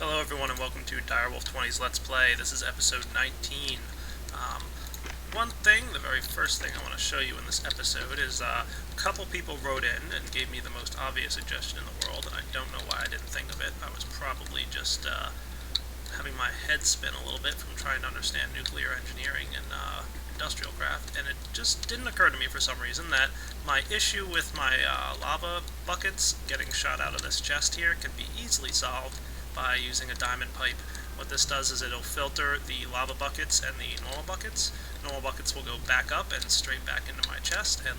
Hello everyone and welcome to Direwolf20's Let's Play. This is episode 19. One thing, the very first thing I want to show you in this episode is a couple people wrote in and gave me the most obvious suggestion in the world, and I don't know why I didn't think of it. I was probably just having my head spin a little bit from trying to understand nuclear engineering and industrial craft, and it just didn't occur to me for some reason that my issue with my lava buckets getting shot out of this chest here can be easily solved by using a diamond pipe. What this does is it'll filter the lava buckets and the normal buckets. Normal buckets will go back up and straight back into my chest, and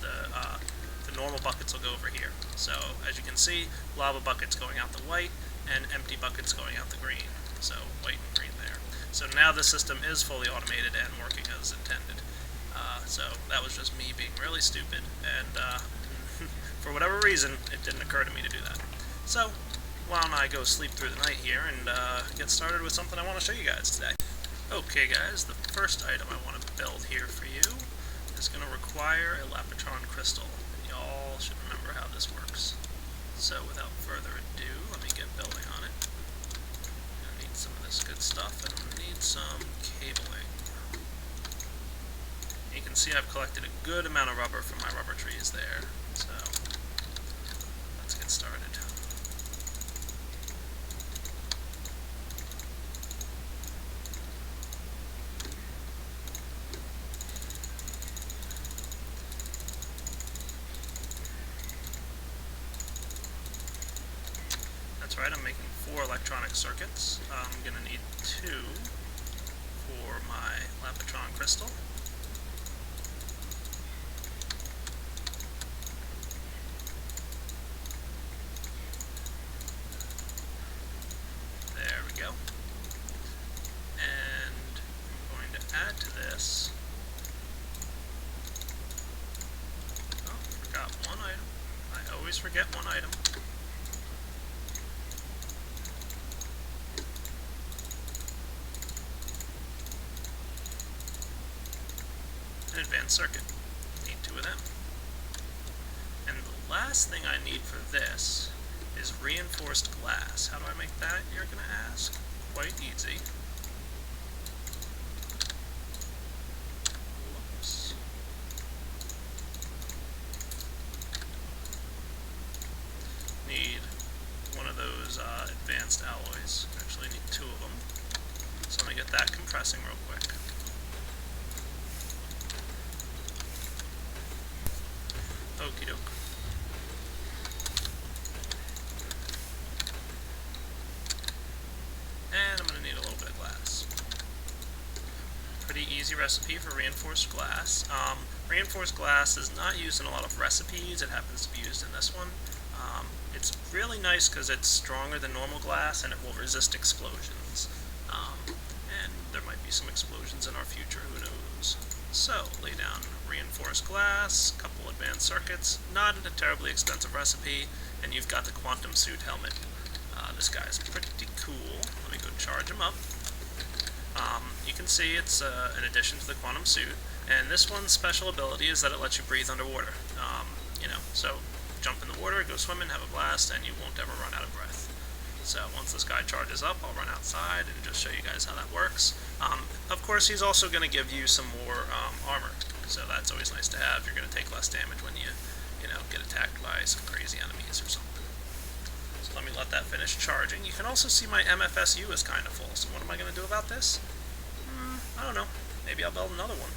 the normal buckets will go over here. So, as you can see, lava buckets going out the white, and empty buckets going out the green. So, white and green there. So now the system is fully automated and working as intended. So that was just me being really stupid, and for whatever reason, it didn't occur to me to do that. So, why don't I go sleep through the night here and get started with something I want to show you guys today. Okay guys, the first item I want to build here for you is going to require a Lapitron crystal. Y'all should remember how this works. So without further ado, let me get building on it. I need some of this good stuff, and I'm going to need some cabling. You can see I've collected a good amount of rubber from my rubber trees there, so let's get started. That's right, I'm making 4 electronic circuits. I'm going to need 2 for my Lapitron crystal. There we go. And I'm going to add to this. Oh, forgot one item. I always forget one item. An advanced circuit. Need 2 of them. And the last thing I need for this is reinforced glass. How do I make that, you're going to ask? Quite easy. Whoops. Need one of those advanced alloys. Actually need 2 of them. So let me get that compressing real quick. Okie doke. And I'm going to need a little bit of glass. Pretty easy recipe for reinforced glass. Reinforced glass is not used in a lot of recipes. It happens to be used in this one. It's really nice because it's stronger than normal glass and it will resist explosions. And there might be some explosions in our future, who knows. So, lay down reinforced glass, couple advanced circuits, not a terribly expensive recipe, and you've got the quantum suit helmet. This guy's pretty cool. Let me go charge him up. You can see it's an addition to the quantum suit, and this one's special ability is that it lets you breathe underwater. So jump in the water, go swimming, have a blast, and you won't ever run out of breath. So once this guy charges up, I'll run outside and just show you guys how that works. Of course, he's also going to give you some more armor, so that's always nice to have. You're going to take less damage when you get attacked by some crazy enemies or something. So let me let that finish charging. You can also see my MFSU is kind of full, so what am I going to do about this? I don't know. Maybe I'll build another one.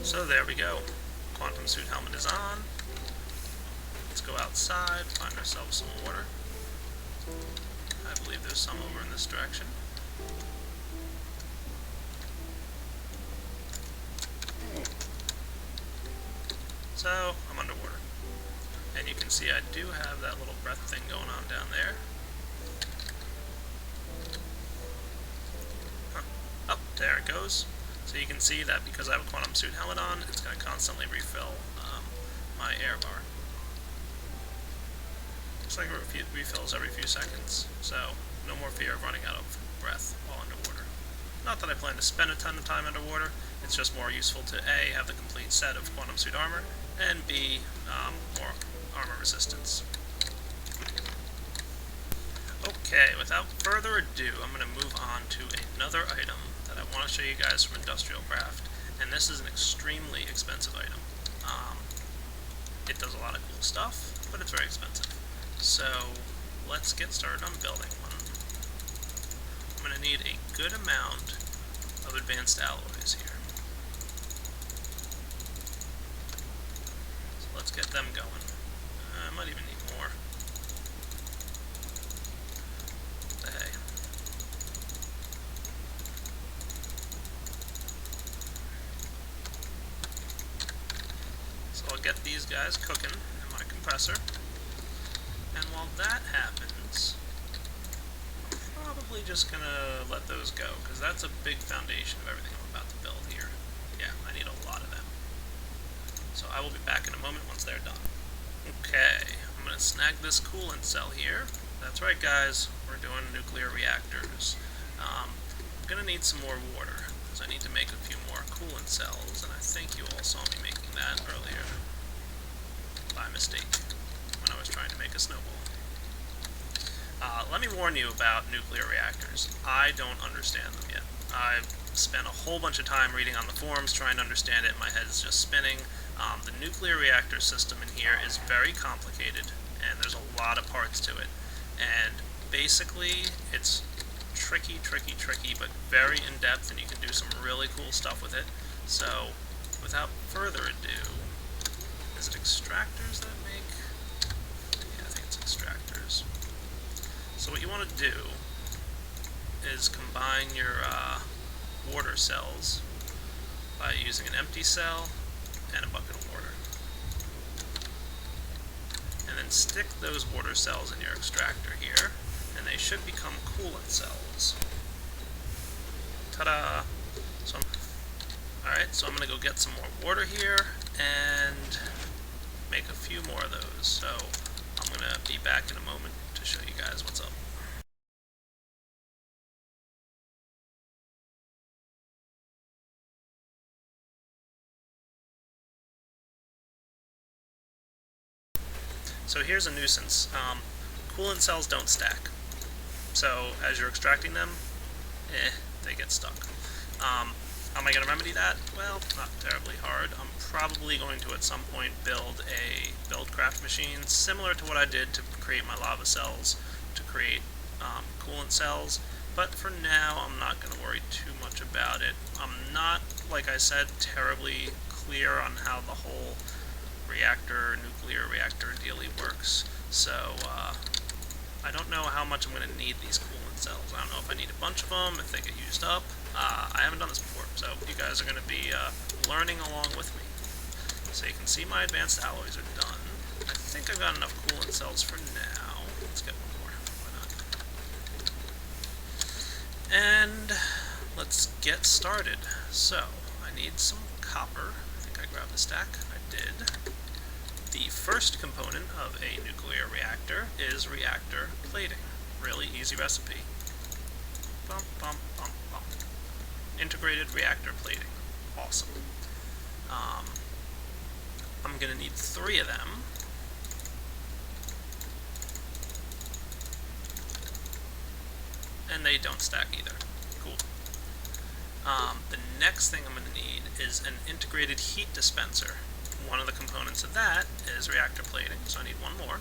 So there we go. Quantum suit helmet is on. Let's go outside, find ourselves some water. I believe there's some over in this direction. So, I'm underwater. And you can see I do have that little breath thing going on down there. Oh, there it goes. So you can see that because I have a quantum suit helmet on, it's going to constantly refill my air bar. Looks like it refills every few seconds, so no more fear of running out of breath while underwater. Not that I plan to spend a ton of time underwater, it's just more useful to A, have the complete set of quantum suit armor, and B, more armor resistance. Okay, without further ado, I'm going to move on to another item that I want to show you guys from Industrial Craft, and this is an extremely expensive item. It does a lot of cool stuff, but it's very expensive. So let's get started on building one. I'm going to need a good amount of advanced alloys here. So let's get them going. I might even need more. Hey. So I'll get these guys cooking in my compressor. And while that happens, I'm probably just going to let those go, because that's a big foundation of everything I'm about to build here. Yeah, I need a lot of them. So I will be back in a moment once they're done. Okay, I'm going to snag this coolant cell here. That's right, guys, we're doing nuclear reactors. I'm going to need some more water, because I need to make a few more coolant cells, and I think you all saw me making that earlier by mistake when I was trying to make a snowball. Let me warn you about nuclear reactors. I don't understand them yet. I've spent a whole bunch of time reading on the forums trying to understand it. My head is just spinning. The nuclear reactor system in here is very complicated, and there's a lot of parts to it. And basically, it's tricky, but very in-depth, and you can do some really cool stuff with it. So, without further ado, is it extractors that make? Yeah, I think it's extractors. So what you want to do is combine your water cells by using an empty cell and a bucket of water. And then stick those water cells in your extractor here, and they should become coolant cells. Ta-da! Alright, so I'm going to go get some more water here and make a few more of those. So I'm going to be back in a moment to show you guys what's up. So here's a nuisance. Coolant cells don't stack. So as you're extracting them, they get stuck. How am I going to remedy that? Well, not terribly hard. I'm probably going to at some point build a BuildCraft machine similar to what I did to create my lava cells, to create coolant cells. But for now, I'm not going to worry too much about it. I'm not, like I said, terribly clear on how the whole nuclear reactor dealy works. So I don't know how much I'm going to need these coolant cells. I don't know if I need a bunch of them, if they get used up. I haven't done this before, so you guys are going to be learning along with me. So you can see my advanced alloys are done. I think I've got enough coolant cells for now. Let's get one more. Why not? And let's get started. So I need some copper. I think I grabbed a stack. I did. The first component of a nuclear reactor is reactor plating. Really easy recipe. Bum, bum, bum, bum. Integrated reactor plating. Awesome. I'm going to need 3 of them. And they don't stack either. Cool. The next thing I'm going to need is an integrated heat dispenser. One of the components of that is reactor plating, so I need one more.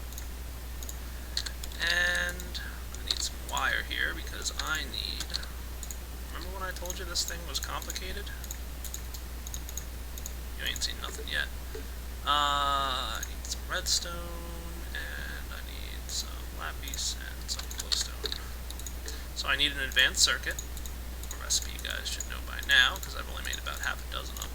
And I need some wire here because I need... Remember when I told you this thing was complicated? You ain't seen nothing yet. I need some redstone, and I need some lapis and some glowstone. So I need an advanced circuit, a recipe you guys should know by now, because I've only made about half a dozen of them.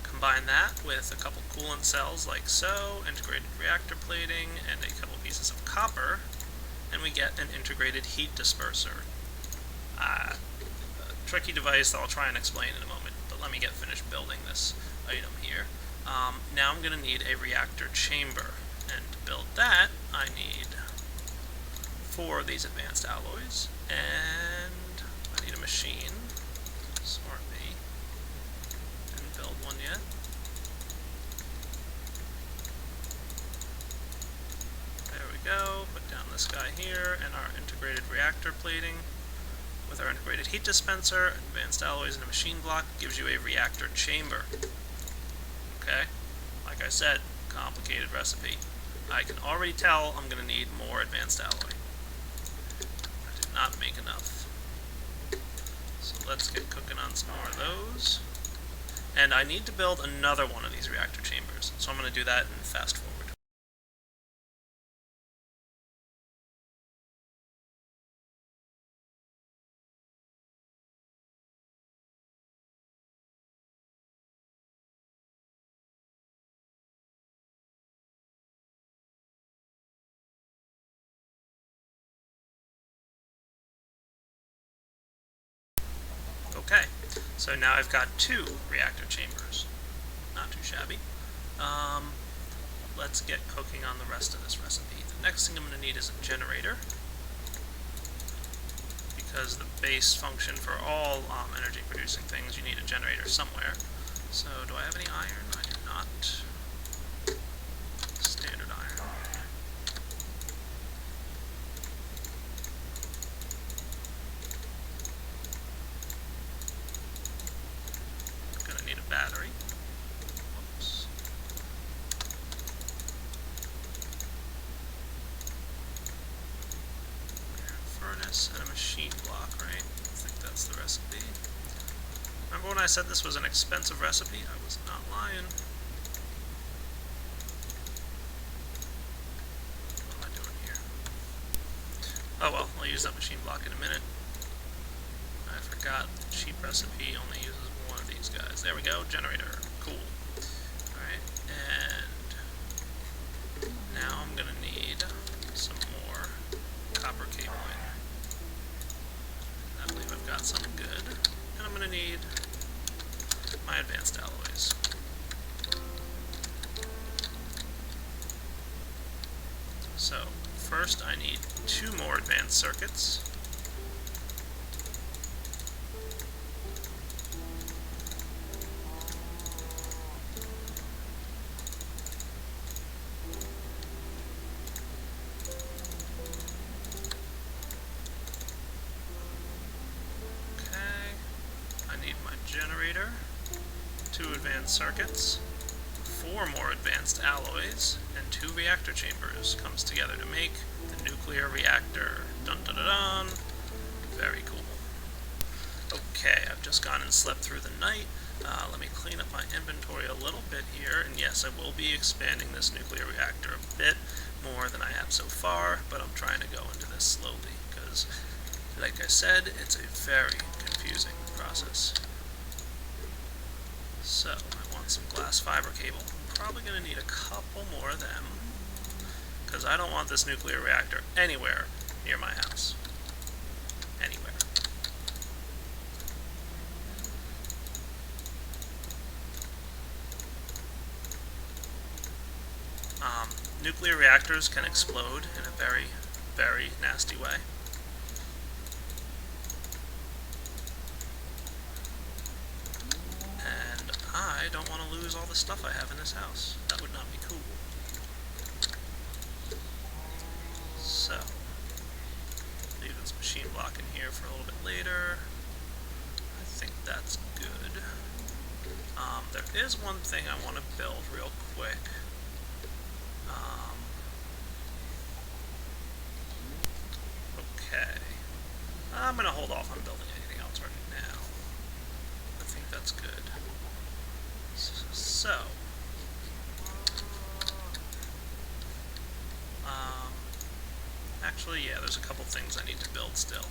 Combine that with a couple coolant cells like so, integrated reactor plating, and a couple pieces of copper, and we get an integrated heat disperser. A tricky device that I'll try and explain in a moment, but let me get finished building this item here. Now I'm going to need a reactor chamber, and to build that I need 4 of these advanced alloys, and I need a machine. Smart me. go. Put down this guy here, and our integrated reactor plating with our integrated heat dispenser, advanced alloys, and a machine block gives you a reactor chamber. Okay? Like I said, complicated recipe. I can already tell I'm going to need more advanced alloy. I did not make enough. So let's get cooking on some more of those. And I need to build another one of these reactor chambers, so I'm going to do that and fast forward. Okay, so now I've got 2 reactor chambers. Not too shabby. Let's get cooking on the rest of this recipe. The next thing I'm going to need is a generator, because the base function for all energy producing things, you need a generator somewhere. So do I have any iron? I do not. Standard iron. Gonna need a battery. Whoops. Furnace and a machine block, right? I think that's the recipe. Remember when I said this was an expensive recipe? I was not lying. What am I doing here? Oh well, I'll use that machine block in a minute. I forgot the cheap recipe only uses one of these guys. There we go, generator. Cool. Alright, and now I'm gonna need some more copper cabling. I believe I've got some good. And I'm gonna need my advanced alloys. So, first I need 2 more advanced circuits. Generator, 2 advanced circuits, 4 more advanced alloys, and 2 reactor chambers comes together to make the nuclear reactor. Dun dun dun dun! Very cool. Okay, I've just gone and slept through the night. Let me clean up my inventory a little bit here, and yes, I will be expanding this nuclear reactor a bit more than I have so far, but I'm trying to go into this slowly, because, like I said, it's a very confusing process. So, I want some glass fiber cable. I'm probably going to need a couple more of them, because I don't want this nuclear reactor anywhere near my house. Anywhere. Nuclear reactors can explode in a very, very nasty way. I don't want to lose all the stuff I have in this house. That would not be cool. So, leave this machine block in here for a little bit later. I think that's good. There is one thing I want to build real quick. Okay. I'm going to hold off on building anything else right now. I think that's good. So, actually, yeah, there's a couple things I need to build still.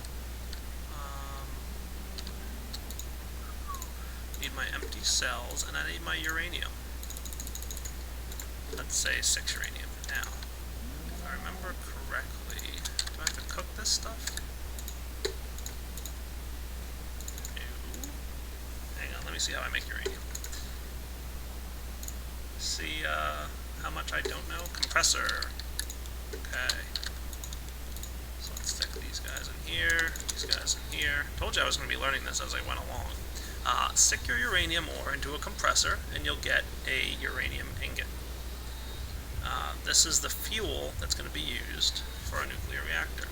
Need my empty cells, and I need my uranium. Let's say 6 uranium. Now, if I remember correctly, do I have to cook this stuff? No. Hang on, let me see how I make uranium. See how much I don't know? Compressor. Okay. So let's stick these guys in here, these guys in here. Told you I was going to be learning this as I went along. Stick your uranium ore into a compressor, and you'll get a uranium ingot. This is the fuel that's going to be used for a nuclear reactor.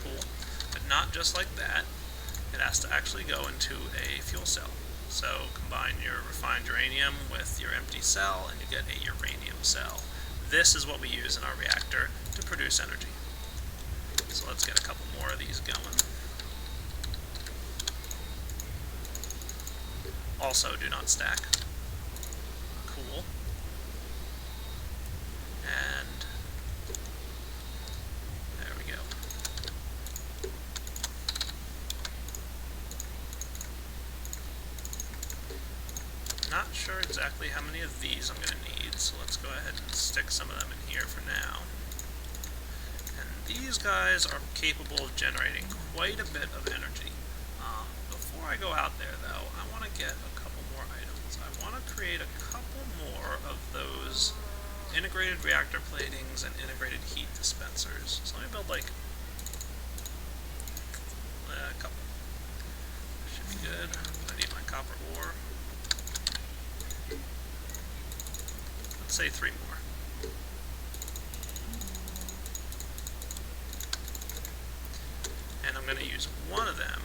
Cool. But not just like that. It has to actually go into a fuel cell. So combine your refined uranium with your empty cell and you get a uranium cell. This is what we use in our reactor to produce energy. So let's get a couple more of these going. Also, do not stack. Cool. And there we go. Not sure exactly how many of these I'm going to need, so let's go ahead and stick some of them in here for now. And these guys are capable of generating quite a bit of energy. Before I go out there, though, I want to get a couple more items. I want to create a couple more of those integrated reactor platings and integrated heat dispensers. So let me build like a couple. Should be good. I need my copper ore. Let's say 3 more. And I'm going to use one of them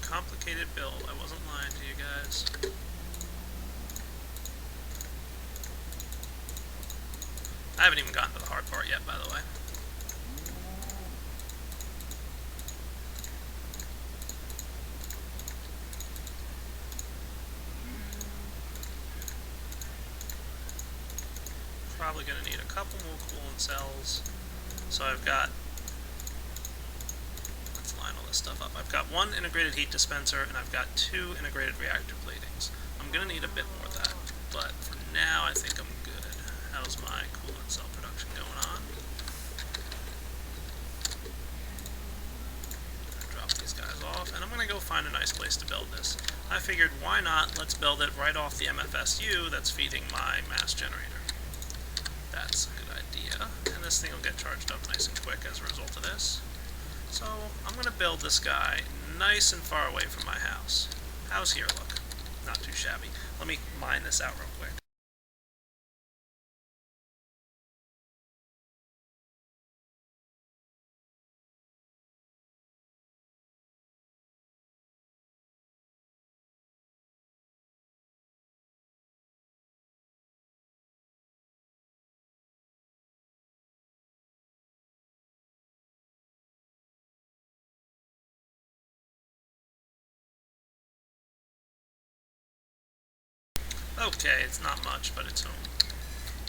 complicated build. I wasn't lying to you guys. I haven't even gotten to the hard part yet, by the way. Probably going to need a couple more coolant cells. So I've got, let's line all this stuff up. I've got 1 integrated heat dispenser and I've got 2 integrated reactor platings. I'm going to need a bit more of that, but for now I think I'm good. How's my coolant cell production going on? Drop these guys off, and I'm going to go find a nice place to build this. I figured, why not? Let's build it right off the MFSU that's feeding my mass generator. That's a good idea, and this thing will get charged up nice and quick as a result of this. So I'm going to build this guy nice and far away from my house. How's here look? Not too shabby. Let me mine this out real quick. Okay, it's not much, but it's home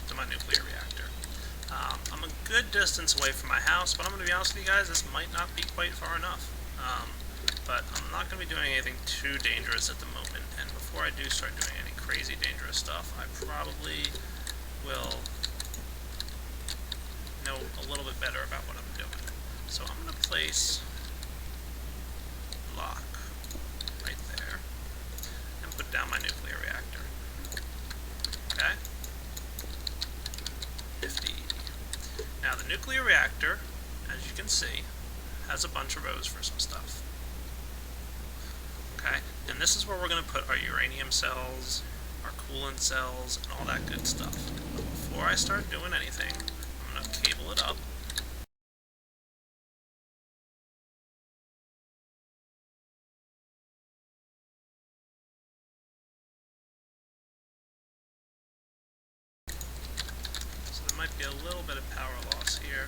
to my nuclear reactor. I'm a good distance away from my house, but I'm going to be honest with you guys, this might not be quite far enough. But I'm not going to be doing anything too dangerous at the moment, and before I do start doing any crazy dangerous stuff, I probably will know a little bit better about what I'm doing. So I'm going to place lock right there, and put down my nuclear reactor. Okay? 50. Now the nuclear reactor, as you can see, has a bunch of rows for some stuff. Okay? And this is where we're going to put our uranium cells, our coolant cells, and all that good stuff. But before I start doing anything, I'm going to cable it up. Might be a little bit of power loss here.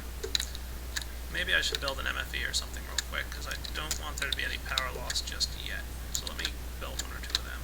Maybe I should build an MFE or something real quick, because I don't want there to be any power loss just yet. So let me build 1 or 2 of them.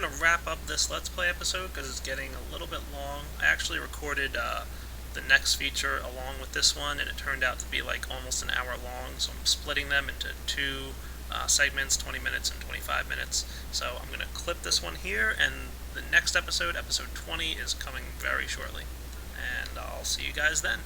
going to wrap up this Let's Play episode because it's getting a little bit long. I actually recorded the next feature along with this one, and it turned out to be like almost an hour long, so I'm splitting them into two segments, 20 minutes and 25 minutes. So I'm going to clip this one here, and the next episode, episode 20, is coming very shortly. And I'll see you guys then.